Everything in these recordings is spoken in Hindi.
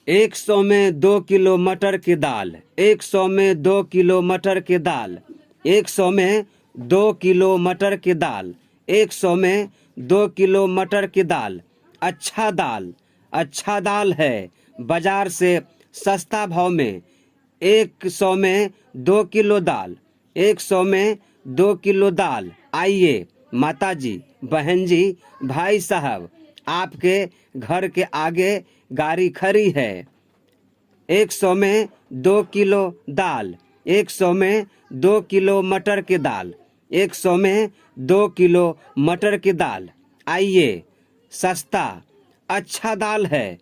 100 में 2 किलो मटर की दाल। 100 में 2 किलो मटर की दाल। 100 में 2 किलो मटर की दाल। 100 में 2 किलो मटर की दाल। अच्छा दाल, अच्छा दाल है बाजार से सस्ता भाव में। 100 में 2 किलो दाल। 100 में 2 किलो दाल। आइए माता जी, बहन जी, भाई साहब, आपके घर के आगे गाड़ी खड़ी है। 100 में 2 किलो दाल। 100 में 2 किलो मटर की दाल। 100 में 2 किलो मटर की दाल। आइए, सस्ता अच्छा दाल है।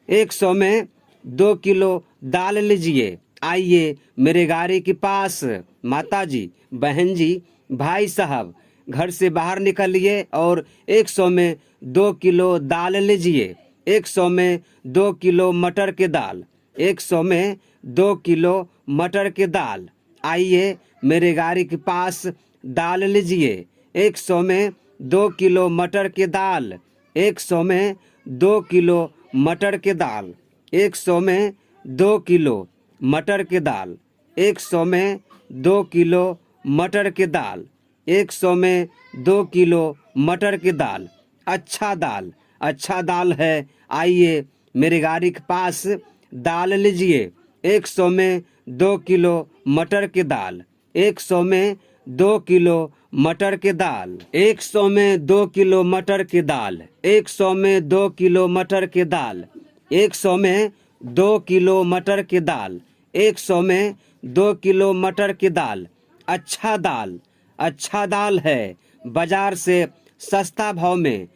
100 में 2 किलो दाल लीजिए। आइए मेरे गाड़ी के पास। माता जी, बहन जी, भाई साहब, घर से बाहर निकलिए और 100 में 2 किलो दाल लीजिए। 100 में 2 किलो मटर की दाल। 100 में 2 किलो मटर की दाल। आइए मेरे गाड़ी के पास दाल लीजिए। 100 में 2 किलो मटर की दाल। 100 में 2 किलो मटर की दाल। 100 में 2 किलो मटर की दाल। 100 में 2 किलो मटर की दाल। 100 में 2 किलो मटर की दाल। अच्छा दाल, अच्छा दाल है। आइए मेरी गाड़ी के पास दाल लीजिए। 100 में 2 किलो मटर की दाल। 100 में 2 किलो मटर की दाल। 100 में 2 किलो मटर की दाल। 100 में 2 किलो मटर की दाल। 100 में 2 किलो मटर की दाल। 100 में 2 किलो मटर की दाल। अच्छा दाल, अच्छा दाल है बाजार से सस्ता भाव में।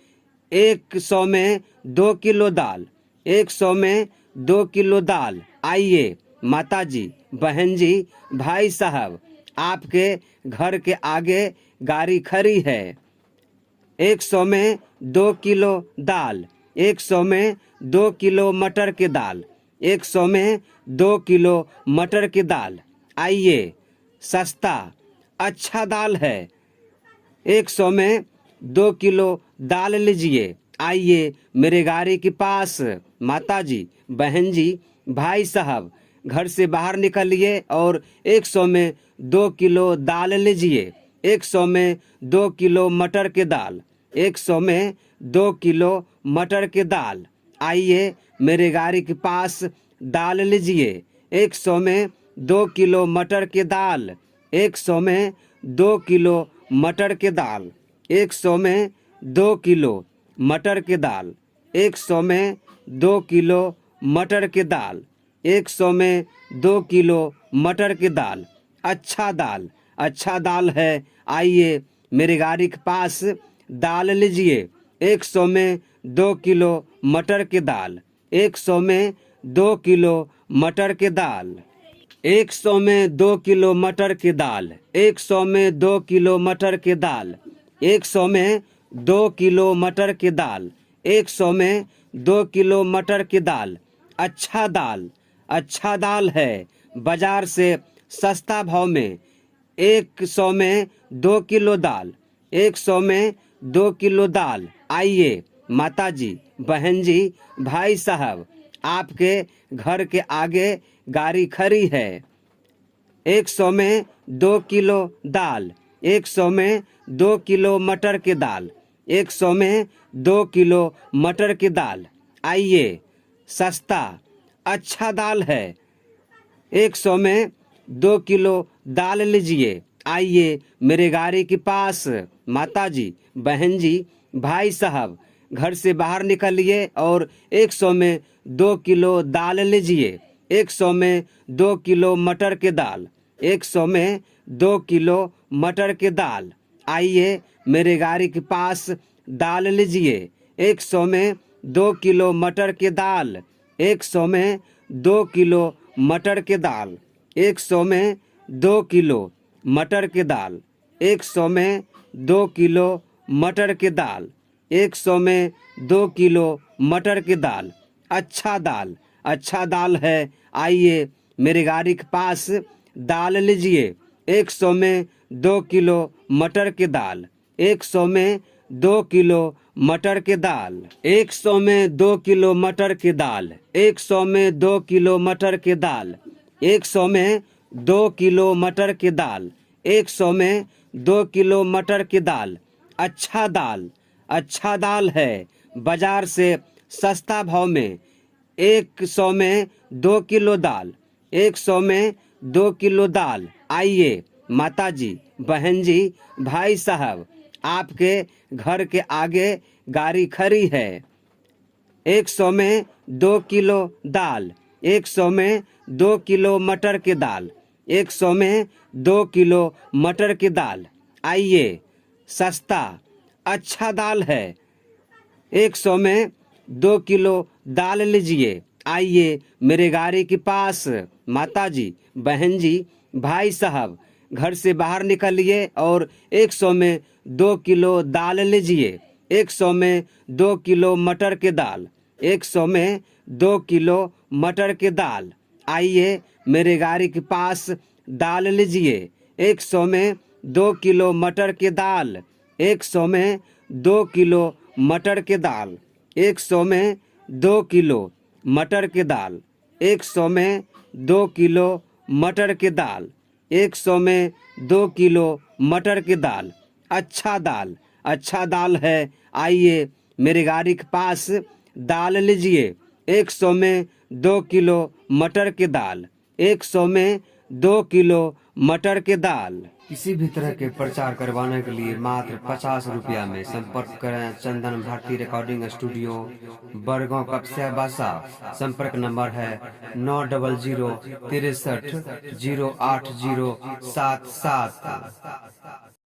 100 में 2 किलो दाल। 100 में 2 किलो दाल। आइए माता जी, बहन जी, भाई साहब, आपके घर के आगे गाड़ी खड़ी है। 100 में 2 किलो दाल। 100 में 2 किलो मटर की दाल। 100 में 2 किलो मटर की दाल। आइए, सस्ता अच्छा दाल है। 100 में 2 किलो दाल लीजिए। आइए मेरे गाड़ी के पास। माता जी, बहन जी, भाई साहब, घर से बाहर निकलिए और 100 में 2 किलो दाल लीजिए। 100 में 2 किलो मटर की दाल। 100 में 2 किलो मटर की दाल। आइए मेरे गाड़ी के पास दाल लीजिए। 100 में 2 किलो मटर की दाल। 100 में 2 किलो मटर की दाल। 100 में 2 किलो मटर की दाल। 100 में 2 किलो मटर की दाल। 100 में 2 किलो मटर की दाल। अच्छा दाल, अच्छा दाल है। आइए मेरी गाड़ी के पास दाल लीजिए। 100 में 2 किलो मटर की दाल। 100 में 2 किलो मटर की दाल। 100 में 2 किलो मटर की दाल। 100 में 2 किलो मटर की दाल। 100 में 2 किलो मटर की दाल। 100 में 2 किलो मटर की दाल। अच्छा दाल, अच्छा दाल है बाजार से सस्ता भाव में। 100 में 2 किलो दाल। 100 में 2 किलो दाल। आइए माता जी, बहन जी, भाई साहब, आपके घर के आगे गाड़ी खड़ी है। 100 में 2 किलो दाल। 100 में 2 किलो मटर की दाल। 100 में 2 किलो मटर की दाल। आइए, सस्ता अच्छा दाल है। 100 में 2 किलो दाल लीजिए। आइए मेरे गाड़ी के पास। माता जी, बहन जी, भाई साहब, घर से बाहर निकलिए और 100 में 2 किलो दाल लीजिए। 100 में 2 किलो मटर की दाल। 100 में 2 किलो मटर की दाल। आइए मेरे गाड़ी के पास दाल लीजिए। 100 में 2 किलो मटर की दाल। 100 में 2 किलो मटर की दाल। 100 में 2 किलो मटर की दाल। 100 में 2 किलो मटर की दाल। 100 में 2 किलो मटर की दाल। अच्छा दाल, अच्छा दाल है। आइए मेरी गाड़ी के पास दाल लीजिए। 100 में 2 किलो मटर की दाल। 100 में 2 किलो मटर की दाल। 100 में 2 किलो मटर की दाल। 100 में 2 किलो मटर की दाल। 100 में 2 किलो मटर की दाल। 100 में 2 किलो मटर की दाल। अच्छा दाल। अच्छा दाल है बाजार से सस्ता भाव में। 100 में 2 किलो दाल। 100 में 2 किलो दाल। आइए माताजी, बहन जी, भाई साहब, आपके घर के आगे गाड़ी खड़ी है। 100 में 2 किलो दाल। 100 में 2 किलो मटर की दाल। 100 में 2 किलो मटर की दाल। आइए, सस्ता अच्छा दाल है। 100 में 2 किलो दाल लीजिए। आइए मेरे गाड़ी के पास। माताजी, बहन जी, भाई साहब, घर से बाहर निकलिए और 100 में 2 किलो दाल लीजिए। 100 में 2 किलो मटर की दाल। 100 में 2 किलो मटर की दाल। आइए मेरे गाड़ी के पास दाल लीजिए। 100 में 2 किलो मटर की दाल। 100 में 2 किलो मटर की दाल। 100 में 2 किलो मटर की दाल। 100 में 2 किलो मटर की दाल। 100 में 2 किलो मटर की दाल। अच्छा दाल। अच्छा दाल है। आइए मेरी गाड़ी के पास दाल लीजिए। 100 में 2 किलो मटर की दाल। 100 में 2 किलो मटर की दाल। किसी भी तरह के प्रचार करवाने के लिए मात्र 50 रुपया में संपर्क करें चंदन भारती रिकॉर्डिंग स्टूडियो, बड़गांव, कपसा, बासा। संपर्क नंबर है 900 63 08077।